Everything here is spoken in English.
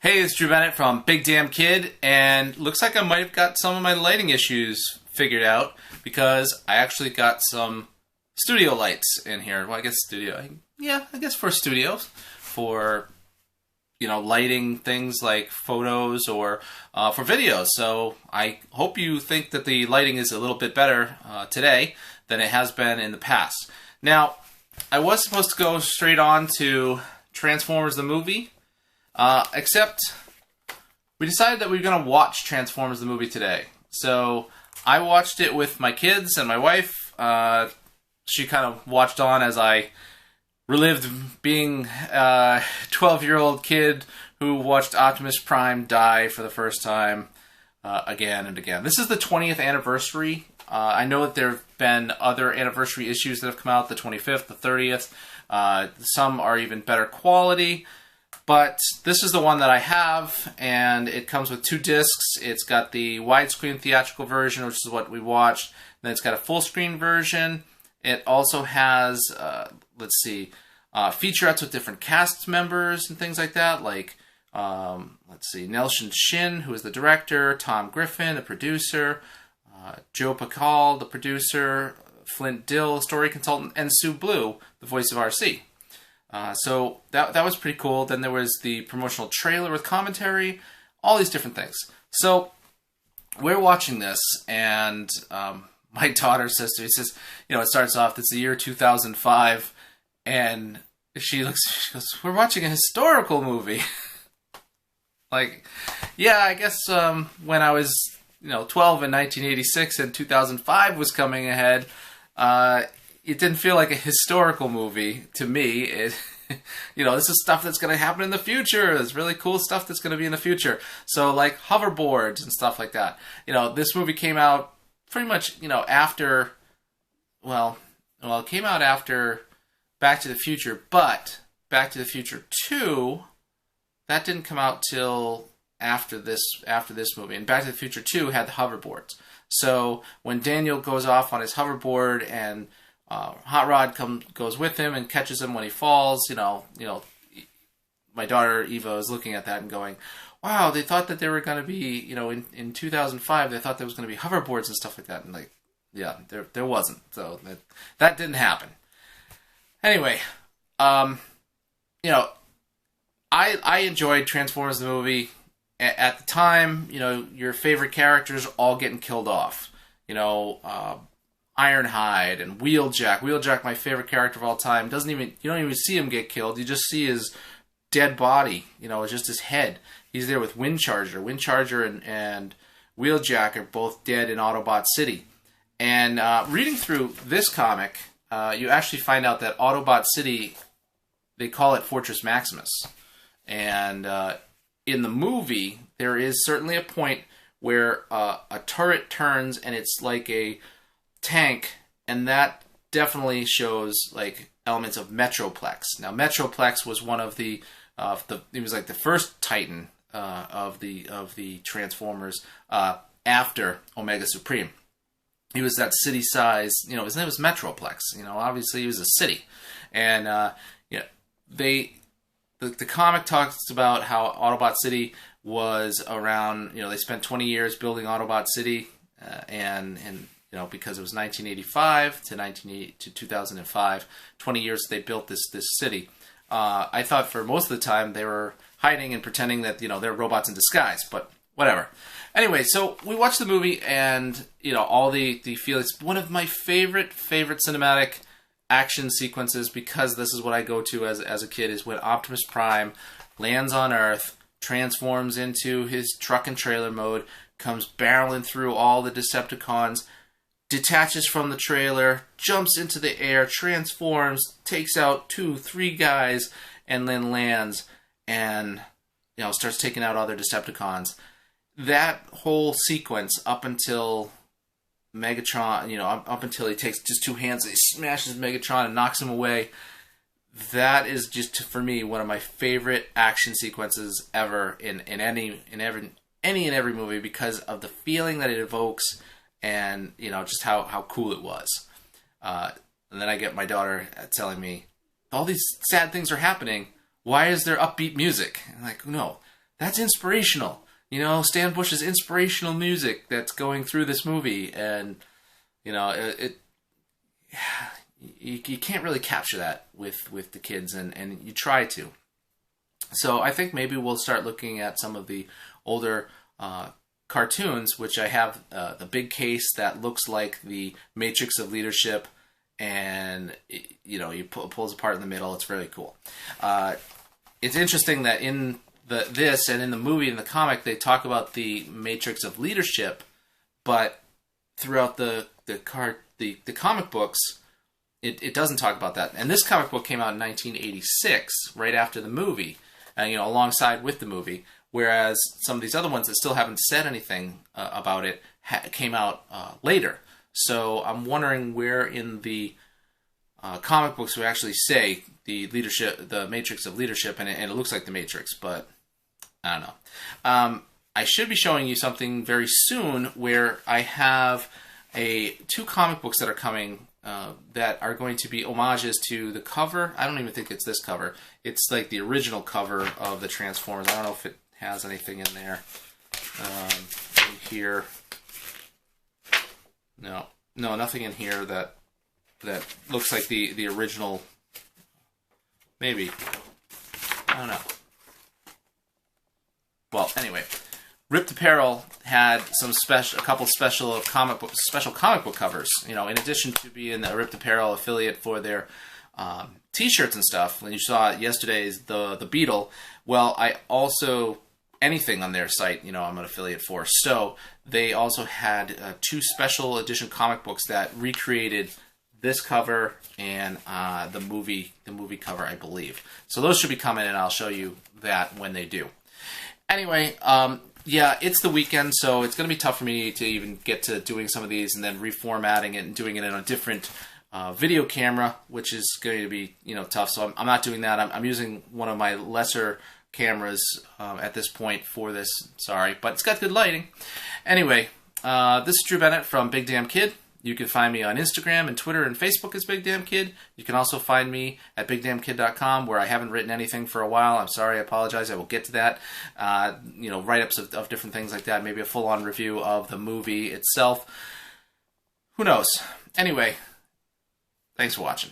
Hey, it's Drew Bennett from Big Damn Kid, and looks like I might have got some of my lighting issues figured out because I actually got some studio lights in here. Well, I guess studio. Yeah, I guess for studios, for lighting things like photos or for videos. So I hope you think that the lighting is a little bit better today than it has been in the past. Now, I was supposed to go straight on to Transformers the movie. Except we decided that we were going to watch Transformers the movie today. So I watched it with my kids and my wife. She kind of watched on as I relived being a 12-year-old kid who watched Optimus Prime die for the first time again and again. This is the 20th anniversary. I know that there have been other anniversary issues that have come out, the 25th, the 30th. Some are even better quality. But this is the one that I have, and it comes with 2 discs. It's got the widescreen theatrical version, which is what we watched. Then it's got a full screen version. It also has, featurettes with different cast members and things like that. Like, Nelson Shin, who is the director, Tom Griffin, the producer, Joe Pakal, the producer, Flint Dill, story consultant, and Sue Blue, the voice of RC. So that was pretty cool. Then there was the promotional trailer with commentary, all these different things. So we're watching this, and my daughter says to me, it starts off, it's the year 2005, and she goes, we're watching a historical movie. Yeah, I guess when I was 12 in 1986 and 2005 was coming ahead, it didn't feel like a historical movie to me. This is stuff that's going to happen in the future. There's really cool stuff that's going to be in the future. So, like hoverboards and stuff like that. This movie came out pretty much, after, it came out after Back to the Future, but Back to the Future 2, that didn't come out till after this movie. And Back to the Future 2 had the hoverboards. So, when Daniel goes off on his hoverboard and Hot Rod goes with him and catches him when he falls. My daughter Eva is looking at that and going, "Wow, they thought that they were going to be, in 2005, they thought there was going to be hoverboards and stuff like that." And there wasn't. So that didn't happen. Anyway, I enjoyed Transformers the movie. At the time, your favorite characters all getting killed off. Ironhide and Wheeljack. Wheeljack, my favorite character of all time, you don't even see him get killed. You just see his dead body. It's just his head. He's there with Windcharger. Windcharger and Wheeljack are both dead in Autobot City. And reading through this comic, you actually find out that Autobot City, they call it Fortress Maximus. And in the movie, there is certainly a point where a turret turns and it's like a tank, and that definitely shows elements of Metroplex. Now, Metroplex was one of the it was like the first Titan of the Transformers after Omega Supreme. He was that city size. His name was Metroplex. Obviously he was a city, and the comic talks about how Autobot City was around. They spent 20 years building Autobot City, and because it was 1985 to 2005, 20 years they built this city. I thought for most of the time they were hiding and pretending that they're robots in disguise, but whatever. Anyway, so we watched the movie, and all the feelings. One of my favorite cinematic action sequences, because this is what I go to as a kid, is when Optimus Prime lands on Earth, transforms into his truck and trailer mode, comes barreling through all the Decepticons, detaches from the trailer, jumps into the air, transforms, takes out 2-3 guys, and then lands and starts taking out other Decepticons. That whole sequence up until Megatron, up until he takes just 2 hands and he smashes Megatron and knocks him away, that is just, for me, one of my favorite action sequences ever in any and every movie, because of the feeling that it evokes. And, just how cool it was. And then I get my daughter telling me, all these sad things are happening. Why is there upbeat music? I'm like, no, that's inspirational. You know, Stan Bush's inspirational music that's going through this movie, and you know, you can't really capture that with the kids, and you try to. So I think maybe we'll start looking at some of the older cartoons, which I have the big case that looks like the Matrix of Leadership, and you know, it pulls apart in the middle. It's really cool. It's interesting that in this and in the movie and the comic, they talk about the Matrix of Leadership, but throughout the comic books, it doesn't talk about that. And this comic book came out in 1986, right after the movie, and you know, alongside with the movie. Whereas some of these other ones that still haven't said anything about it came out later. So I'm wondering where in the comic books we actually say the Matrix of Leadership, and it looks like the Matrix, but I don't know. I should be showing you something very soon where I have two comic books that are coming that are going to be homages to the cover. I don't even think it's this cover. It's like the original cover of the Transformers. I don't know if it has anything in there. In here. No, nothing in here that looks like the original. Maybe. I don't know. Well, anyway, Ripped Apparel had a couple special comic book covers. You know, in addition to being a Ripped Apparel affiliate for their T-shirts and stuff. When you saw yesterday's the Beetle, well, I also anything on their site, you know, I'm an affiliate for. So they also had two special edition comic books that recreated this cover and the movie cover, I believe. So those should be coming, and I'll show you that when they do. Anyway, yeah, it's the weekend, so it's going to be tough for me to even get to doing some of these and then reformatting it and doing it in a different video camera, which is going to be, you know, tough. So I'm not doing that. I'm using one of my lesser cameras at this point for this. Sorry, but it's got good lighting. Anyway, this is Drew Bennett from Big Damn Kid. You can find me on Instagram and Twitter and Facebook as Big Damn Kid. You can also find me at BigDamnKid.com, where I haven't written anything for a while. I'm sorry, I apologize. I will get to that. You know, write-ups of different things like that. Maybe a full-on review of the movie itself. Who knows? Anyway, thanks for watching.